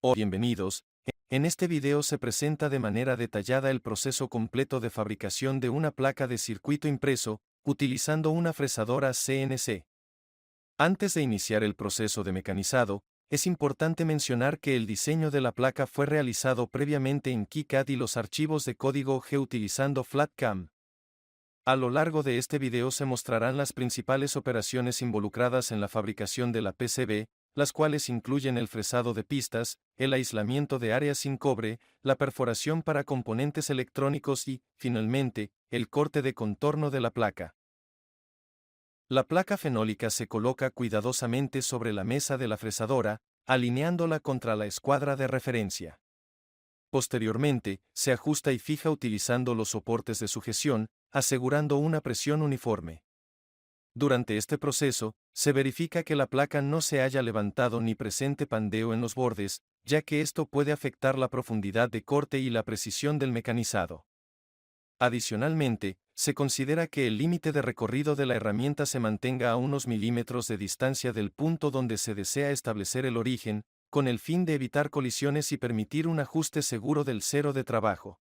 Bienvenidos. En este video se presenta de manera detallada el proceso completo de fabricación de una placa de circuito impreso, utilizando una fresadora CNC. Antes de iniciar el proceso de mecanizado, es importante mencionar que el diseño de la placa fue realizado previamente en KiCad y los archivos de código G utilizando FlatCam. A lo largo de este video se mostrarán las principales operaciones involucradas en la fabricación de la PCB, las cuales incluyen el fresado de pistas, el aislamiento de áreas sin cobre, la perforación para componentes electrónicos y, finalmente, el corte de contorno de la placa. La placa fenólica se coloca cuidadosamente sobre la mesa de la fresadora, alineándola contra la escuadra de referencia. Posteriormente, se ajusta y fija utilizando los soportes de sujeción, asegurando una presión uniforme. Durante este proceso, se verifica que la placa no se haya levantado ni presente pandeo en los bordes, ya que esto puede afectar la profundidad de corte y la precisión del mecanizado. Adicionalmente, se considera que el límite de recorrido de la herramienta se mantenga a unos milímetros de distancia del punto donde se desea establecer el origen, con el fin de evitar colisiones y permitir un ajuste seguro del cero de trabajo.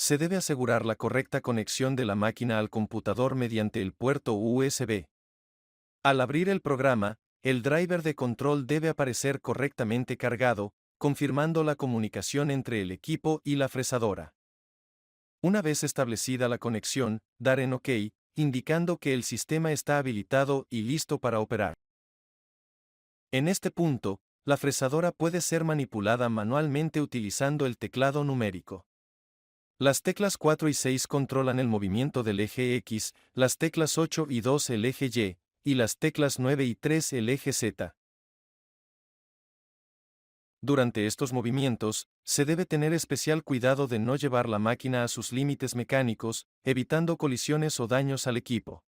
Se debe asegurar la correcta conexión de la máquina al computador mediante el puerto USB. Al abrir el programa, el driver de control debe aparecer correctamente cargado, confirmando la comunicación entre el equipo y la fresadora. Una vez establecida la conexión, dar en OK, indicando que el sistema está habilitado y listo para operar. En este punto, la fresadora puede ser manipulada manualmente utilizando el teclado numérico. Las teclas 4 y 6 controlan el movimiento del eje X, las teclas 8 y 2 el eje Y, y las teclas 9 y 3 el eje Z. Durante estos movimientos, se debe tener especial cuidado de no llevar la máquina a sus límites mecánicos, evitando colisiones o daños al equipo.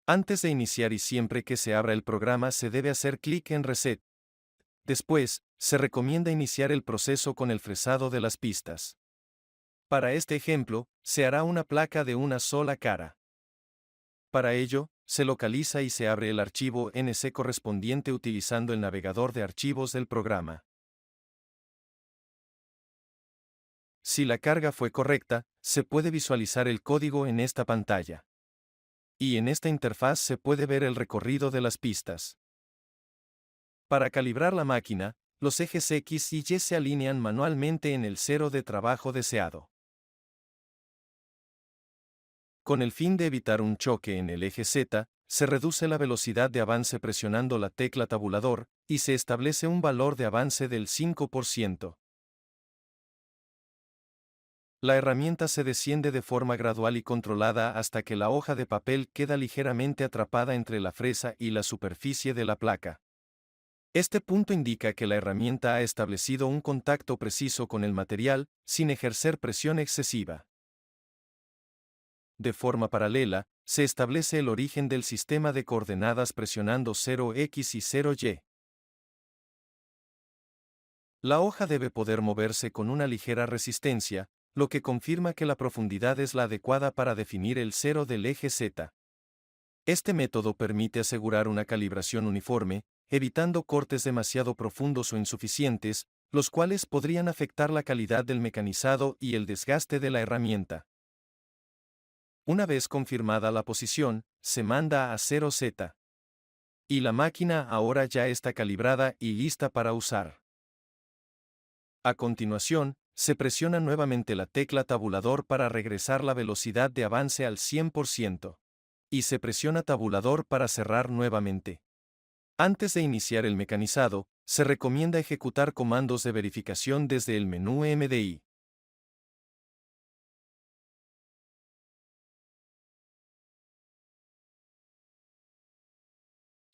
Antes de iniciar y siempre que se abra el programa se debe hacer clic en Reset. Después, se recomienda iniciar el proceso con el fresado de las pistas. Para este ejemplo, se hará una placa de una sola cara. Para ello, se localiza y se abre el archivo NC correspondiente utilizando el navegador de archivos del programa. Si la carga fue correcta, se puede visualizar el código en esta pantalla. Y en esta interfaz se puede ver el recorrido de las pistas. Para calibrar la máquina, los ejes X y Y se alinean manualmente en el cero de trabajo deseado. Con el fin de evitar un choque en el eje Z, se reduce la velocidad de avance presionando la tecla tabulador, y se establece un valor de avance del 5%. La herramienta se desciende de forma gradual y controlada hasta que la hoja de papel queda ligeramente atrapada entre la fresa y la superficie de la placa. Este punto indica que la herramienta ha establecido un contacto preciso con el material, sin ejercer presión excesiva. De forma paralela, se establece el origen del sistema de coordenadas presionando 0x y 0y. La hoja debe poder moverse con una ligera resistencia, lo que confirma que la profundidad es la adecuada para definir el cero del eje Z. Este método permite asegurar una calibración uniforme, evitando cortes demasiado profundos o insuficientes, los cuales podrían afectar la calidad del mecanizado y el desgaste de la herramienta. Una vez confirmada la posición, se manda a 0Z. Y la máquina ahora ya está calibrada y lista para usar. A continuación, se presiona nuevamente la tecla tabulador para regresar la velocidad de avance al 100%. Y se presiona tabulador para cerrar nuevamente. Antes de iniciar el mecanizado, se recomienda ejecutar comandos de verificación desde el menú MDI.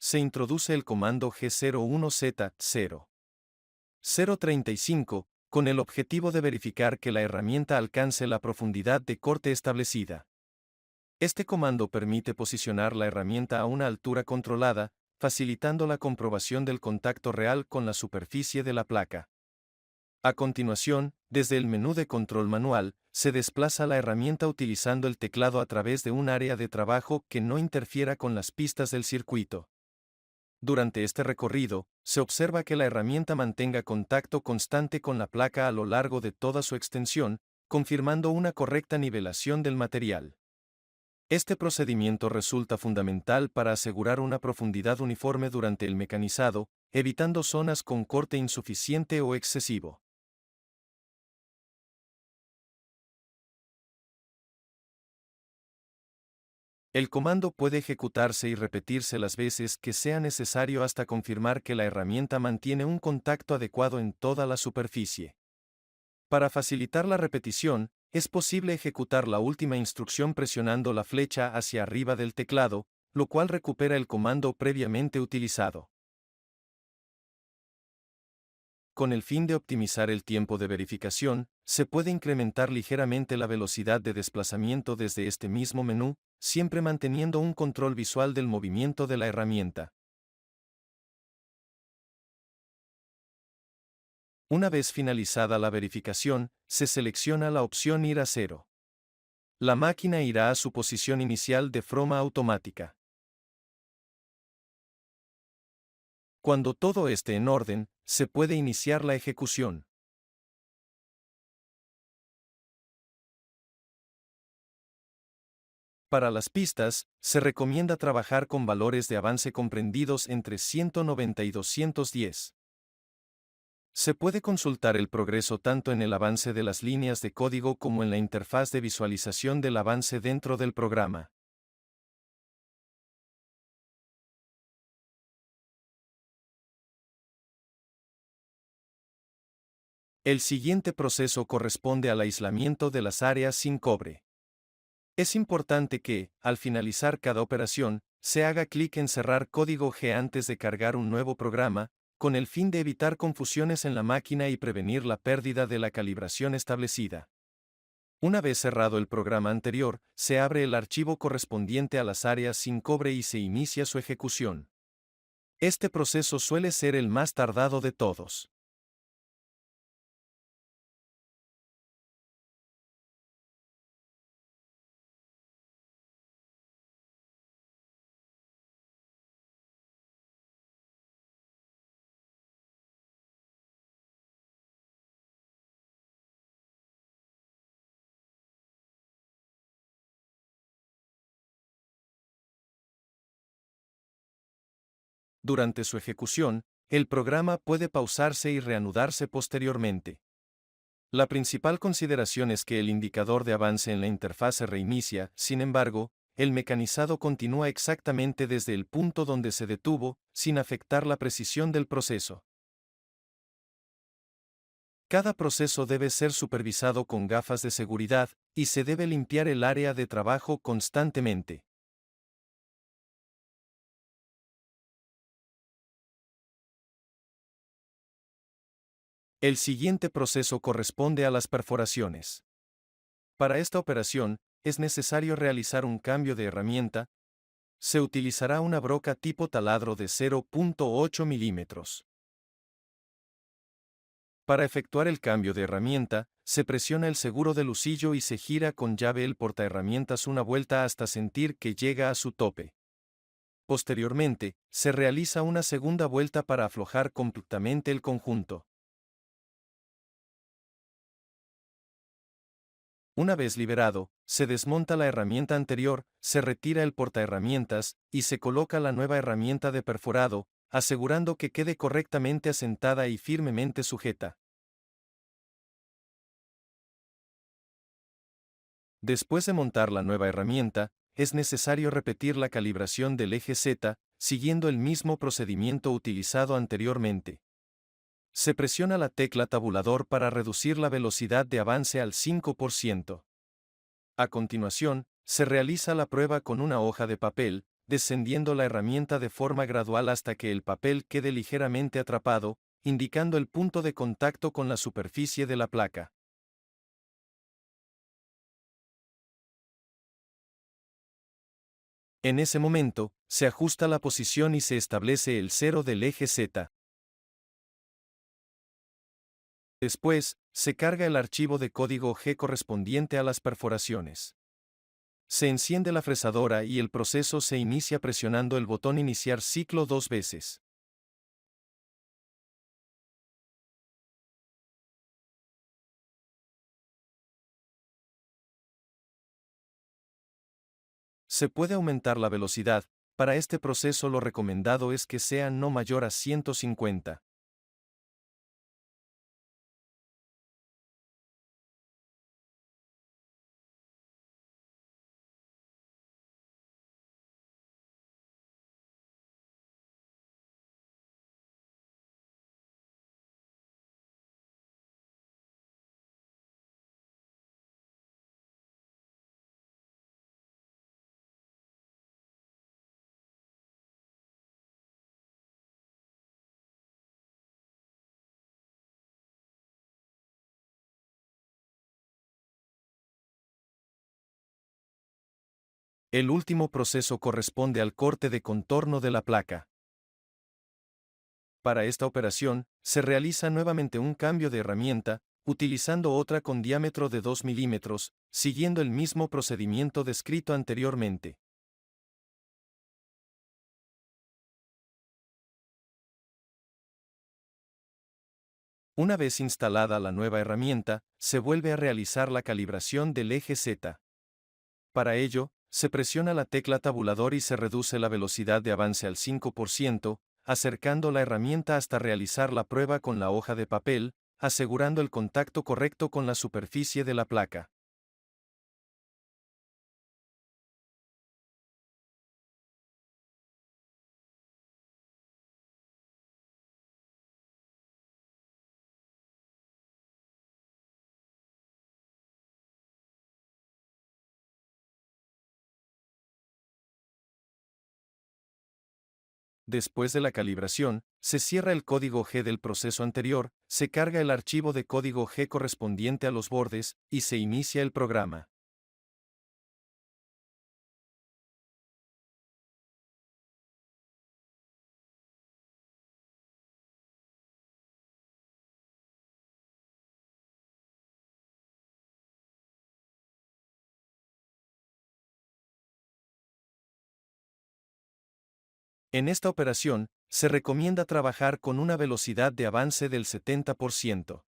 Se introduce el comando G01Z0. 035, con el objetivo de verificar que la herramienta alcance la profundidad de corte establecida. Este comando permite posicionar la herramienta a una altura controlada, facilitando la comprobación del contacto real con la superficie de la placa. A continuación, desde el menú de control manual, se desplaza la herramienta utilizando el teclado a través de un área de trabajo que no interfiera con las pistas del circuito. Durante este recorrido, se observa que la herramienta mantenga contacto constante con la placa a lo largo de toda su extensión, confirmando una correcta nivelación del material. Este procedimiento resulta fundamental para asegurar una profundidad uniforme durante el mecanizado, evitando zonas con corte insuficiente o excesivo. El comando puede ejecutarse y repetirse las veces que sea necesario hasta confirmar que la herramienta mantiene un contacto adecuado en toda la superficie. Para facilitar la repetición, es posible ejecutar la última instrucción presionando la flecha hacia arriba del teclado, lo cual recupera el comando previamente utilizado. Con el fin de optimizar el tiempo de verificación, se puede incrementar ligeramente la velocidad de desplazamiento desde este mismo menú, siempre manteniendo un control visual del movimiento de la herramienta. Una vez finalizada la verificación, se selecciona la opción Ir a cero. La máquina irá a su posición inicial de forma automática. Cuando todo esté en orden, se puede iniciar la ejecución. Para las pistas, se recomienda trabajar con valores de avance comprendidos entre 190 y 210. Se puede consultar el progreso tanto en el avance de las líneas de código como en la interfaz de visualización del avance dentro del programa. El siguiente proceso corresponde al aislamiento de las áreas sin cobre. Es importante que, al finalizar cada operación, se haga clic en Cerrar código G antes de cargar un nuevo programa, con el fin de evitar confusiones en la máquina y prevenir la pérdida de la calibración establecida. Una vez cerrado el programa anterior, se abre el archivo correspondiente a las áreas sin cobre y se inicia su ejecución. Este proceso suele ser el más tardado de todos. Durante su ejecución, el programa puede pausarse y reanudarse posteriormente. La principal consideración es que el indicador de avance en la interfaz se reinicia, sin embargo, el mecanizado continúa exactamente desde el punto donde se detuvo, sin afectar la precisión del proceso. Cada proceso debe ser supervisado con gafas de seguridad, y se debe limpiar el área de trabajo constantemente. El siguiente proceso corresponde a las perforaciones. Para esta operación, es necesario realizar un cambio de herramienta. Se utilizará una broca tipo taladro de 0.8 milímetros. Para efectuar el cambio de herramienta, se presiona el seguro del husillo y se gira con llave el portaherramientas una vuelta hasta sentir que llega a su tope. Posteriormente, se realiza una segunda vuelta para aflojar completamente el conjunto. Una vez liberado, se desmonta la herramienta anterior, se retira el portaherramientas, y se coloca la nueva herramienta de perforado, asegurando que quede correctamente asentada y firmemente sujeta. Después de montar la nueva herramienta, es necesario repetir la calibración del eje Z, siguiendo el mismo procedimiento utilizado anteriormente. Se presiona la tecla tabulador para reducir la velocidad de avance al 5%. A continuación, se realiza la prueba con una hoja de papel, descendiendo la herramienta de forma gradual hasta que el papel quede ligeramente atrapado, indicando el punto de contacto con la superficie de la placa. En ese momento, se ajusta la posición y se establece el cero del eje Z. Después, se carga el archivo de código G correspondiente a las perforaciones. Se enciende la fresadora y el proceso se inicia presionando el botón Iniciar ciclo 2 veces. Se puede aumentar la velocidad. Para este proceso lo recomendado es que sea no mayor a 150. El último proceso corresponde al corte de contorno de la placa. Para esta operación, se realiza nuevamente un cambio de herramienta, utilizando otra con diámetro de 2 milímetros, siguiendo el mismo procedimiento descrito anteriormente. Una vez instalada la nueva herramienta, se vuelve a realizar la calibración del eje Z. Para ello, se presiona la tecla tabulador y se reduce la velocidad de avance al 5%, acercando la herramienta hasta realizar la prueba con la hoja de papel, asegurando el contacto correcto con la superficie de la placa. Después de la calibración, se cierra el código G del proceso anterior, se carga el archivo de código G correspondiente a los bordes, y se inicia el programa. En esta operación, se recomienda trabajar con una velocidad de avance del 70%.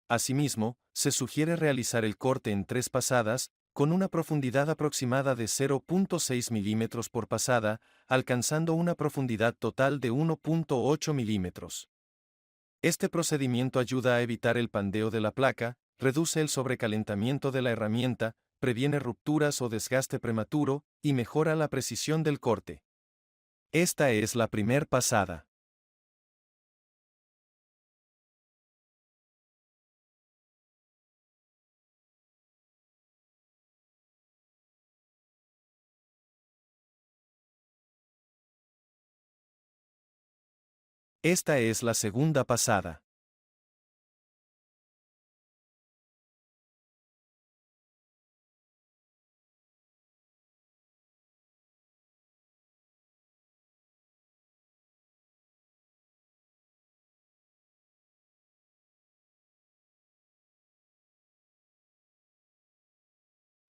Asimismo, se sugiere realizar el corte en 3 pasadas, con una profundidad aproximada de 0.6 milímetros por pasada, alcanzando una profundidad total de 1.8 milímetros. Este procedimiento ayuda a evitar el pandeo de la placa, reduce el sobrecalentamiento de la herramienta, previene rupturas o desgaste prematuro, y mejora la precisión del corte. Esta es la primer pasada. Esta es la segunda pasada.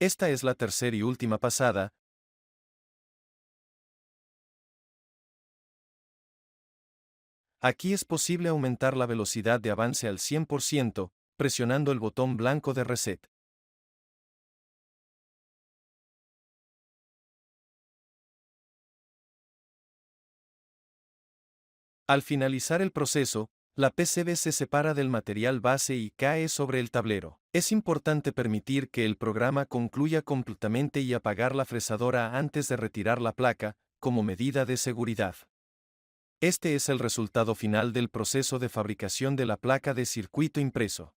Esta es la tercera y última pasada. Aquí es posible aumentar la velocidad de avance al 100%, presionando el botón blanco de Reset. Al finalizar el proceso, la PCB se separa del material base y cae sobre el tablero. Es importante permitir que el programa concluya completamente y apagar la fresadora antes de retirar la placa, como medida de seguridad. Este es el resultado final del proceso de fabricación de la placa de circuito impreso.